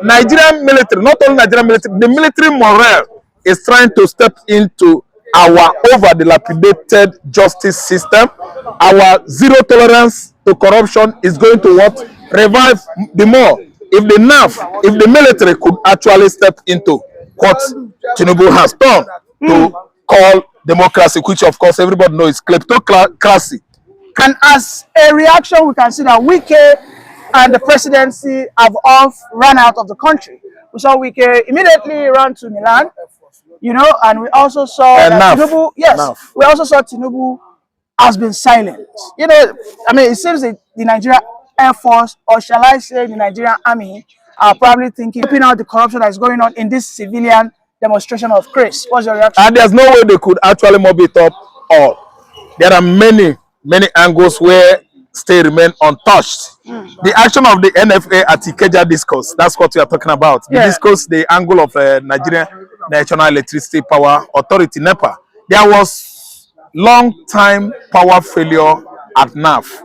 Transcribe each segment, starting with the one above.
Nigerian military, not only Nigerian military, the military morale is trying to step into our over-dilapidated justice system. Our zero tolerance to corruption is going to what? Revive the more. If the NAF, if the military could actually step into what Tinubu has done to call democracy, which of course everybody knows is kleptocracy. And as a reaction, we can see that Wike and the presidency have all run out of the country. We saw Wike immediately run to Milan, you know, and we also saw Tinubu. Yes, we also saw Tinubu has been silent. You know, I mean, it seems that the Nigeria Air Force, or shall I say the Nigerian Army, are probably thinking, keeping out the corruption that is going on in this civilian demonstration of grace. What's your reaction? And there's no way they could actually mob it up all. There are many angles where still remain untouched. The action of the NFA at Ikeja discourse, that's what we are talking about. The discourse, the angle of Nigerian National Electricity Power Authority, NEPA. There was long-time power failure at NAF,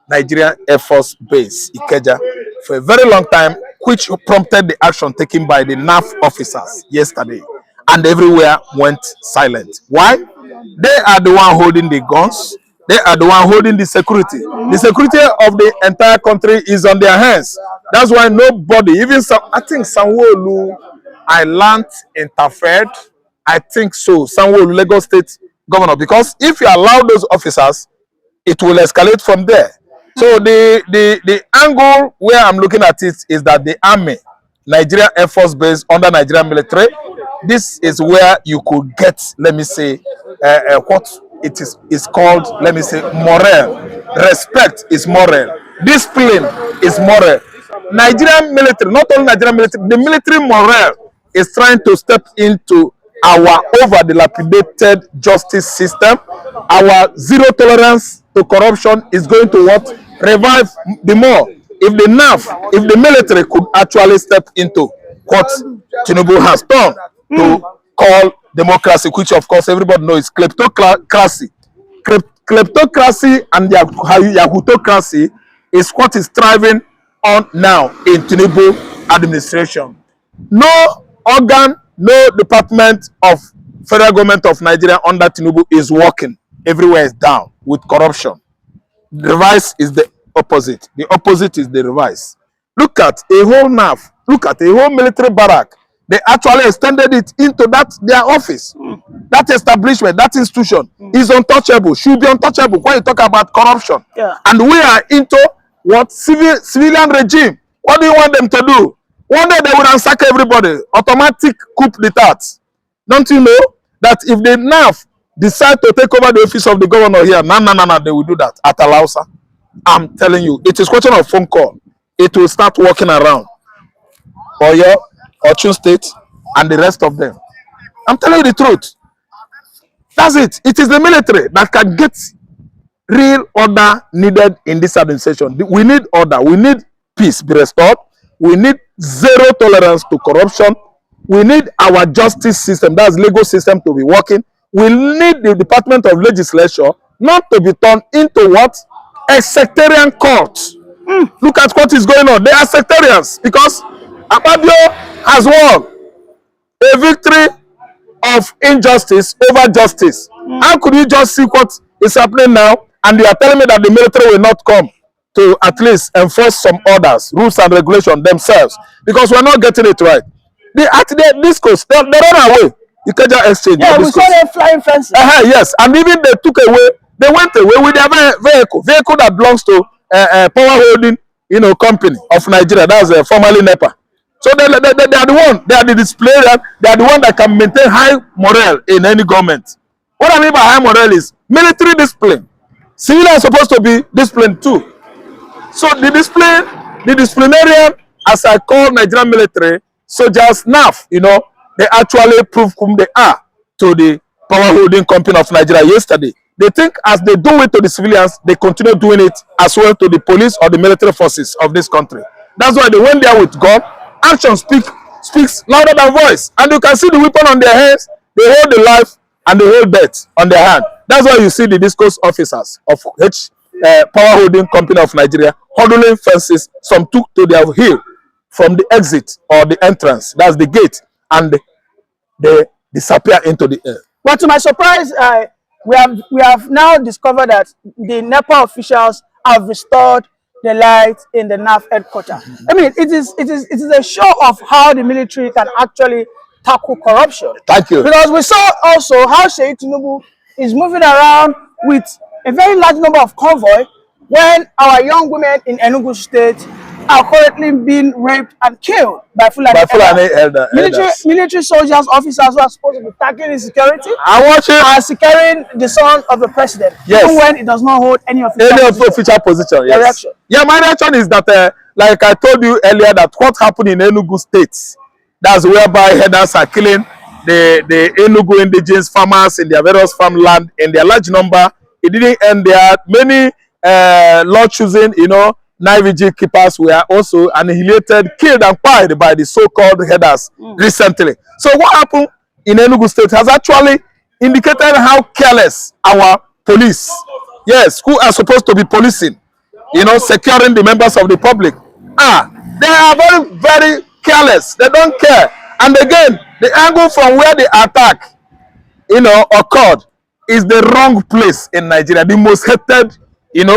Nigerian Air Force Base, Ikeja, for a very long time, which prompted the action taken by the NAF officers yesterday. And everywhere went silent. Why? They are the one holding the guns. They are the one holding the security. The security of the entire country is on their hands. That's why nobody, even some, I think Sanwo-Olu Island interfered. I think so. Sanwo-Olu, Lagos State governor. Because if you allow those officers, it will escalate from there. So the angle where I'm looking at it is that the army, Nigeria Air Force Base under Nigerian military, this is where you could get, let me say, what it is called, let me say, morale. Respect is morale. Discipline is morale. Nigerian military, not only Nigerian military, the military morale is trying to step into our over-dilapidated justice system. Our zero tolerance to corruption is going to what? Revive the more. If the NAF, if the military could actually step into what Tinubu has done to call democracy, which of course everybody knows is kleptocracy. Kleptocracy and yahutocracy is what is thriving on now in Tinubu administration. No organ, no department of federal government of Nigeria under Tinubu is working. Everywhere is down with corruption. The reverse is the opposite. The opposite is the reverse. Look at a whole NAF. Look at a whole military barrack. They actually extended it into their office. That establishment, that institution is untouchable, should be untouchable when you talk about corruption. And we are into what? Civilian regime. What do you want them to do? One day they will ransack everybody. Automatic coup d'etat. Don't you know that if the NAF decide to take over the office of the governor here, no, they will do that at Alausa. I'm telling you, it is a question of phone call. It will start walking around Oyo, Osun State, and the rest of them. I'm telling you the truth. That's it. It is the military that can get real order needed in this administration. We need order. We need peace be restored. We need zero tolerance to corruption. We need our justice system, that's legal system, to be working. We need the Department of Legislature not to be turned into what? A sectarian court. Look at what is going on. They are sectarians because Akpabio has won a victory of injustice over justice. How could you just see what is happening now and you are telling me that the military will not come to at least enforce some orders, rules and regulations themselves? Because we're not getting it right. At the discourse, they run away. You can just exchange. Yeah, we saw them flying fences. Yes, and even they took away, they went away with their vehicle that belongs to power holding, company of Nigeria. That's formerly NEPA. So they are the one, they are the display, they are the one that can maintain high morale in any government. What I mean by high morale is military discipline. Civilians are supposed to be disciplined too. So the disciplinarian, as I call Nigerian military, soldiers, NAF, they actually prove whom they are to the power holding company of Nigeria yesterday. They think as they do it to the civilians, they continue doing it as well to the police or the military forces of this country. That's why they went there with gun. Action speaks louder than voice. And you can see the weapon on their hands. They hold the life and they hold death on their hand. That's why you see the discourse officers of power holding company of Nigeria huddling fences. Some took to their heel from the exit or the entrance, that's the gate, and they disappear into the air. But to my surprise, we have now discovered that the NEPA officials have restored the light in the NAF headquarters. I mean, it is a show of how the military can actually tackle corruption. Thank you. Because we saw also how Tinubu is moving around with a very large number of convoy when our young women in Enugu State are currently being raped and killed by Fulani military soldiers, officers who are supposed to be tackling insecurity and securing the son of the president, even when it does not hold any official position. Yes. Yeah, my reaction is that, like I told you earlier, that what happened in Enugu State, that's whereby headers are killing the Enugu indigenous farmers in their various farmland in their large number. It didn't end there. Many law choosing, Niger keepers were also annihilated, killed and killed by the so-called headers recently. So what happened in Enugu State has actually indicated how careless our police, yes, who are supposed to be policing, securing the members of the public, they are very, very careless. They don't care. And again, the angle from where the attack, occurred is the wrong place in Nigeria, the most hated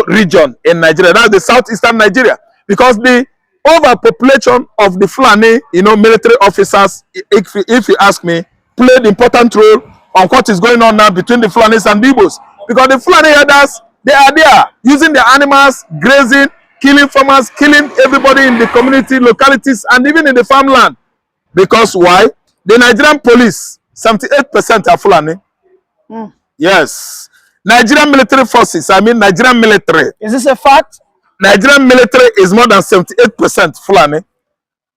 region in Nigeria. That's the southeastern Nigeria, because the overpopulation of the Fulani, military officers, if you ask me, played important role on what is going on now between the Fulanis and the Igbos. Because the Fulani herders, they are there using their animals, grazing, killing farmers, killing everybody in the community, localities, and even in the farmland. Because why? The Nigerian police, 78% are Fulani. Yes. Nigerian military forces, Nigerian military. Is this a fact? Nigerian military is more than 78% Fulani.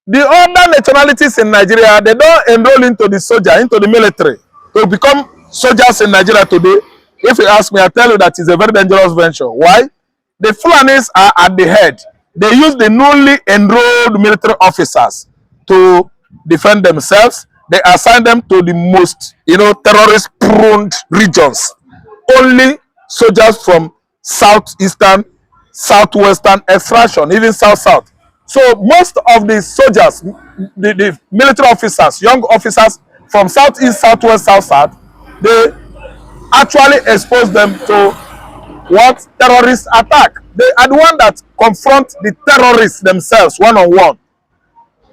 The other nationalities in Nigeria, they don't enroll into the military to become soldiers in Nigeria today. If you ask me, I tell you that it's a very dangerous venture. Why? The Fulanis are at the head. They use the newly enrolled military officers to defend themselves. They assign them to the most, terrorist-prone regions. Only soldiers from southeastern, southwestern extraction, even south-south. So most of the soldiers, the military officers, young officers from southeast, southwest, south-south, they actually expose them to what? Terrorist attack. They are the one that confront the terrorists themselves one-on-one.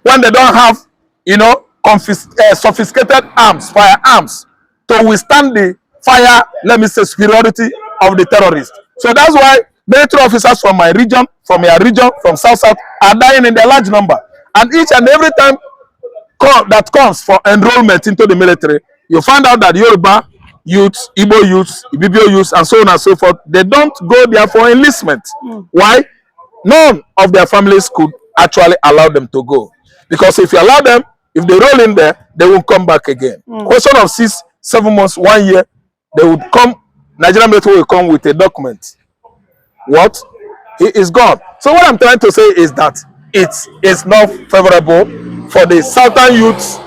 When they don't have, sophisticated arms, firearms, to withstand the fire, superiority of the terrorists. So that's why military officers from my region, from your region, from South-South, are dying in their large number. And each and every time that comes for enrollment into the military, you find out that Yoruba youths, Igbo youths, Ibibio youths, and so on and so forth, they don't go there for enlistment. Why? None of their families could actually allow them to go. Because if you allow them, if they roll in there, they will come back again. Question of 6, 7 months, 1 year, they would come, Nigerian military will come with a document. What? He is gone. So what I'm trying to say is that it is not favorable for the southern youths,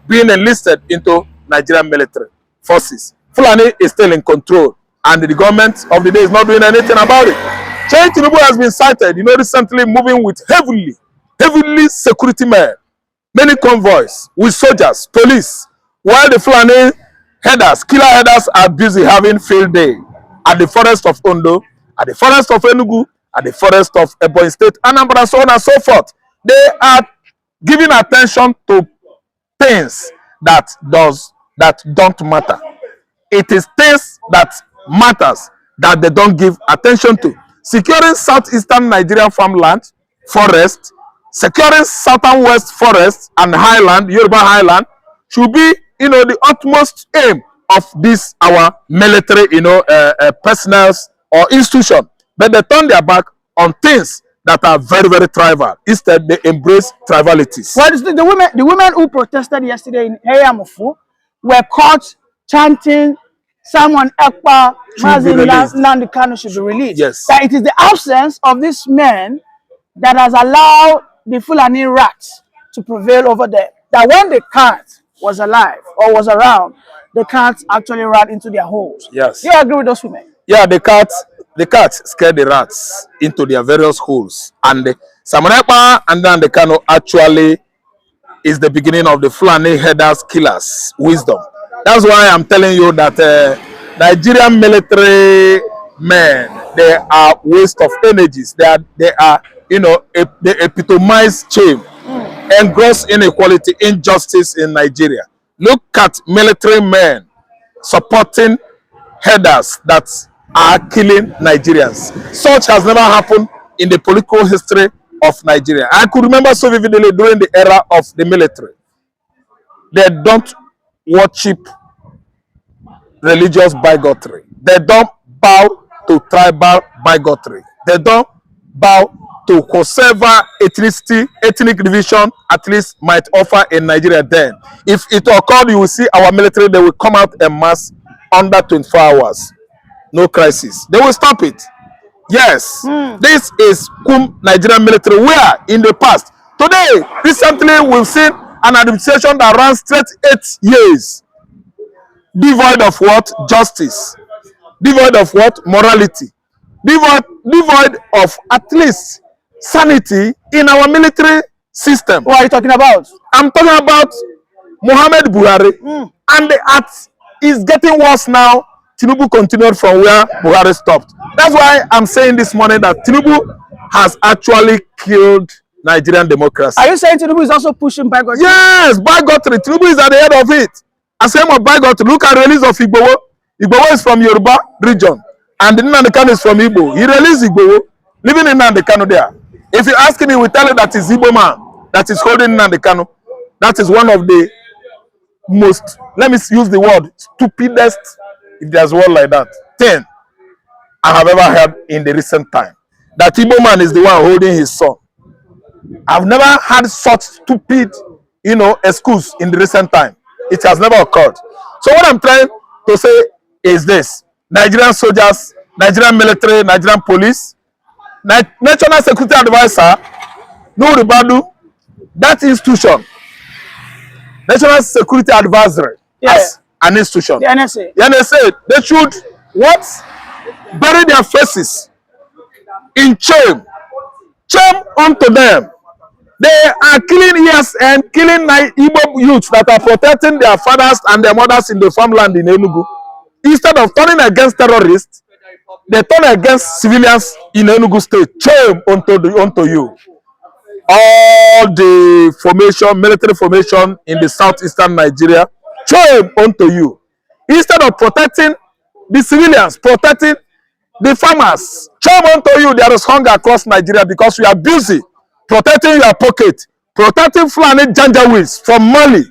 being enlisted into Nigerian military forces. Fulani is still in control, and the government of the day is not doing anything about it. Tinubu has been cited, recently moving with heavily security men, many convoys with soldiers, police, while the Fulani headers, killer headers, are busy having field day at the forest of Ondo, at the forest of Enugu, at the forest of Ebonyi State, Anambra, so on and so forth. They are giving attention to things that don't matter. It is things that matters that they don't give attention to. Securing southeastern Nigerian farmland, forest, securing southern west forest and highland, Yoruba highland, should be, the utmost aim of this our military, personnel or institution. But they turn their back on things that are very, very tribal. Instead, they embrace tribalities. Well, the women who protested yesterday in Eyamufu were caught chanting Simon Ekpa, Mazin Nandikano should be released. Yes. That it is the absence of these men that has allowed the Fulani rats to prevail over them. That when the cat was alive or was around, the cats actually ran into their holes. Yes. You agree with those women? Yeah, the cats scared the rats into their various holes, and Samonekpa and then the Kano actually is the beginning of the Fulani headers killers wisdom. That's why I'm telling you that Nigerian military men, they are waste of energies. They are they epitomize shame, engross inequality, injustice in Nigeria. Look at military men supporting headers that are killing Nigerians. Such has never happened in the political history of Nigeria. I could remember so vividly during the era of the military. They don't worship religious bigotry. They don't bow to tribal bigotry. They don't bow to whatever ethnic division at least might offer in Nigeria then. If it occurred, you will see our military, they will come out en masse under 24 hours. No crisis. They will stop it. Yes, this is Nigerian military. Where in the past, today, recently, we've seen an administration that runs straight 8 years, devoid of what? Justice, devoid of what? Morality, devoid of at least sanity in our military system. What are you talking about? I'm talking about Muhammad Buhari, and the act is getting worse now. Tinubu continued from where Buhari stopped. That's why I'm saying this morning that Tinubu has actually killed Nigerian democracy. Are you saying Tinubu is also pushing bigotry? Yes, bigotry. Tinubu is at the head of it. As same of bigotry. Look at the release of Igbowo. Igbowo is from Yoruba region, and Nnamdi Kanu is from Igbo. He released Igbowo, living in Nnamdi Kanu there. If you ask him, he will tell you that it's Igbo man that is holding Nnamdi Kanu. That is one of the most, let me use the word, stupidest, if there's a word like that, thing I have ever heard in the recent time. That Igbo man is the one holding his son. I've never had such stupid, excuse in the recent time. It has never occurred. So what I'm trying to say is this: Nigerian soldiers, Nigerian military, Nigerian police, National Security Advisor, Nuhu Ribadu, that institution, National Security Advisory, as an institution. The NSA. The NSA, they should what? Bury their faces in shame. Shame unto them. They are killing and killing Igbo youths that are protecting their fathers and their mothers in the farmland in Enugu. Instead of turning against terrorists, they turn against civilians in Enugu state. Shame unto you. All the formation, military formation in the southeastern Nigeria, shame unto you. Instead of protecting the civilians, protecting the farmers, shame unto you. There is hunger across Nigeria because we are busy protecting your pocket, protecting Fulani Janjaweeds from Mali,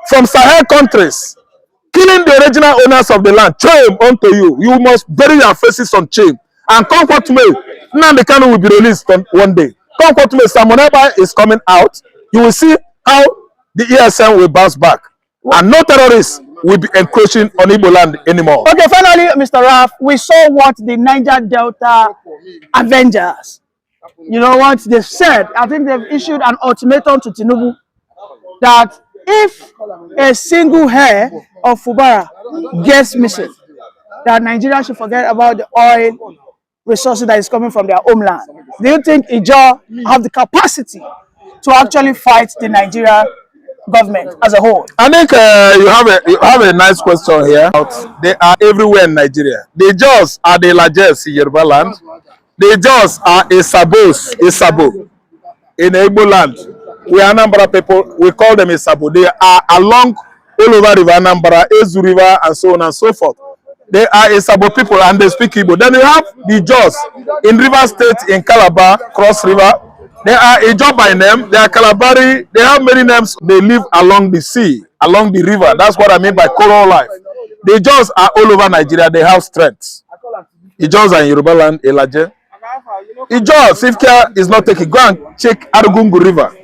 from Sahel countries, killing the original owners of the land. Shame unto you. You must bury your faces on shame. And come what may, Nnamdi Kanu will be released one day. Come what may, Samonekpa is coming out. You will see how the ESN will bounce back. And no terrorists will be encroaching on Igbo land anymore. Okay, finally, Mr. Raf, we saw what the Niger Delta Avengers, what they've said. I think they've issued an ultimatum to Tinubu that if a single hair of Fubara gets missing, that Nigeria should forget about the oil resources that is coming from their homeland. Do you think Ijaw have the capacity to actually fight the Nigeria government as a whole? I think you have a nice question here. They are everywhere in Nigeria. The Ijaws are the largest in Yoruba land. The Ijaws are a Sabo in Igbo land. We Anambra people, we call them a Sabo. They are along all over River Anambra, Ezu River, and so on and so forth. They are a Sabo people and they speak Igbo. Then you have the Ijaws in River State, in Calabar, Cross River. They are Ijaw by name. They are Calabari. They have many names. They live along the sea, along the river. That's what I mean by coral life. The Ijaws are all over Nigeria. They have strengths. Ijaws are in Yoruba land, Elaje. Ijaws, if care is not taken, go and check Arugungu River.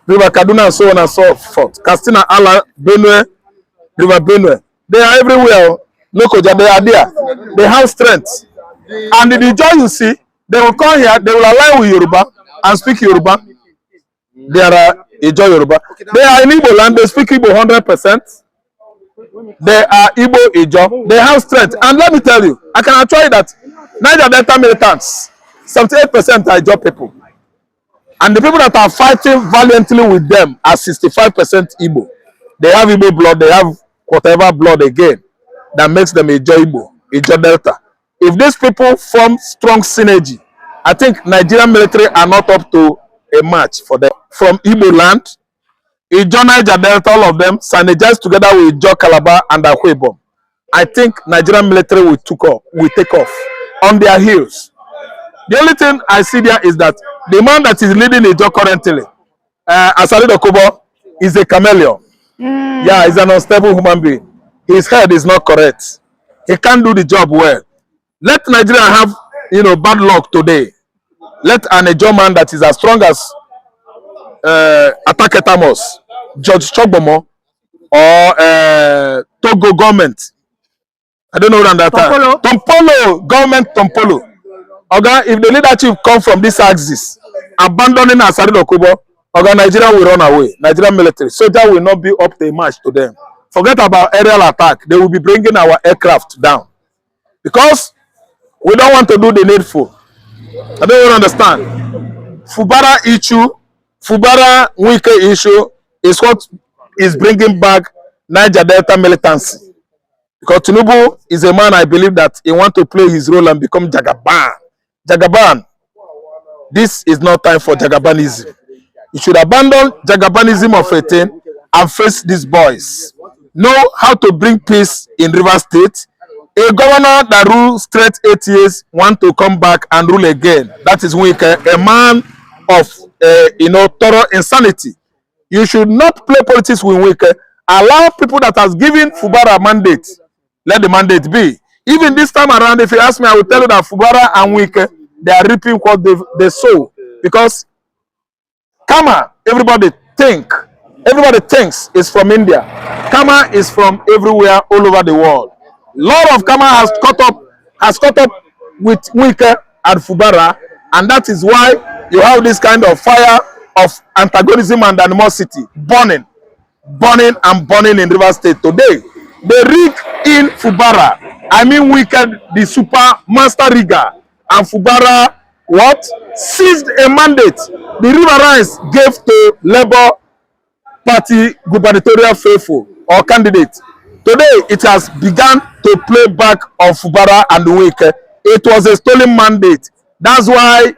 River Kaduna and so on and so forth. Katsina, Ala, Benue, River Benue. They are everywhere. Lokoja, they are there. They have strength. And the Ijaw you see, they will come here, they will align with Yoruba and speak Yoruba. They are Ijaw Yoruba. They are in Igbo land, they speak Igbo 100%. They are Igbo Ijaw. They have strength. And let me tell you, I can assure you that Niger Delta militants, 78% are Ijaw people. And the people that are fighting valiantly with them are 65% Igbo. They have Igbo blood, they have whatever blood again that makes them Ijo Igbo, Niger Delta. If these people form strong synergy, I think Nigerian military are not up to a match for them. From Igbo land, Ijo Niger Delta, all of them, synergize together with Ijo Calabar and Akwebom. I think Nigerian military will take off on their heels. The only thing I see there is that the man that is leading Ijo currently, Asari Dokubo, is a chameleon. Yeah, he's an unstable human being. His head is not correct. He can't do the job well. Let Nigeria have, bad luck today. Let an Ijo man that is as strong as Atake Tamos, George Chogbomo, or Togo government. I don't know what that time. Tompolo, government Tompolo. Okay, if the leadership come from this axis, abandoning Asari Dokubo, okay, Nigeria will run away. Nigerian military soldier will not be up to a match to them. Forget about aerial attack. They will be bringing our aircraft down because we don't want to do the needful. I don't even understand. Fubara issue, Fubara Wike issue is what is bringing back Niger Delta militancy. Because Tinubu is a man, I believe, that he wants to play his role and become Jagaban. Jagaban, this is not time for Jagabanism. You should abandon Jagabanism of 18 and face these boys. Know how to bring peace in River State. A governor that rules straight 8 years want to come back and rule again. That is Wike, a man of thorough insanity. You should not play politics with Wike. Allow people that has given Fubara a mandate. Let the mandate be. Even this time around, if you ask me, I will tell you that Fubara and Wike, they are reaping what they sow. Because Kama, everybody thinks is from India. Kama is from everywhere, all over the world. Lot of Kama has caught up with Wike and Fubara, and that is why you have this kind of fire of antagonism and animosity burning in River State today. They rig in Fubara. I mean Wike, the super master rigger, and Fubara seized a mandate the Riverines gave to Labour Party gubernatorial faithful or candidate. Today it has begun to play back on Fubara and Wike. It was a stolen mandate. That's why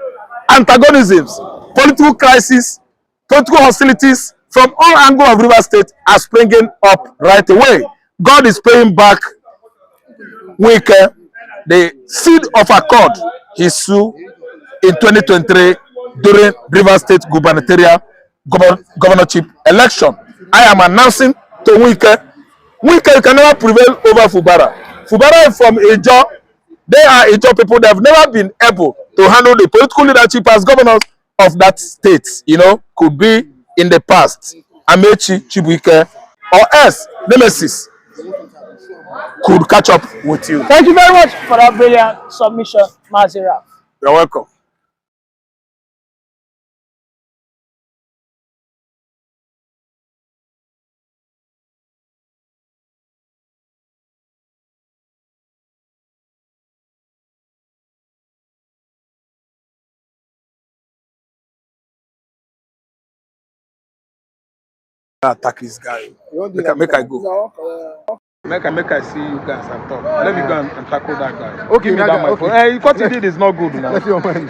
antagonisms, political crisis, political hostilities from all angles of River State are springing up right away. God is paying back Wike the seed of accord he sowed in 2023 during River State gubernatorial governorship election. I am announcing to Wike, you can never prevail over Fubara. Fubara is from Ijo. They are Ijo people that have never been able to handle the political leadership as governors of that state. Could be in the past Amechi, Chibuike, or else Nemesis could catch up with you. Thank you very much for that brilliant submission, Mazira. You're welcome. Attack this guy. Make I go. Make I see you guys and talk. Let me go and tackle that guy. Okay, my phone. Hey, what he did is not good now. That's your mind.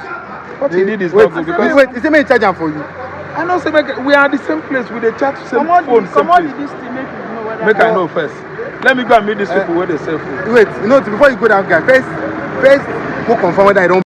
What he did is not good because wait, is he making charge for you? I know say we are at the same place with the chat same phone. Come on, this thing make you know whether. Make I know first. Let me go and meet these people where they sell food. Wait, before you go down, guy, first go confirm whether I don't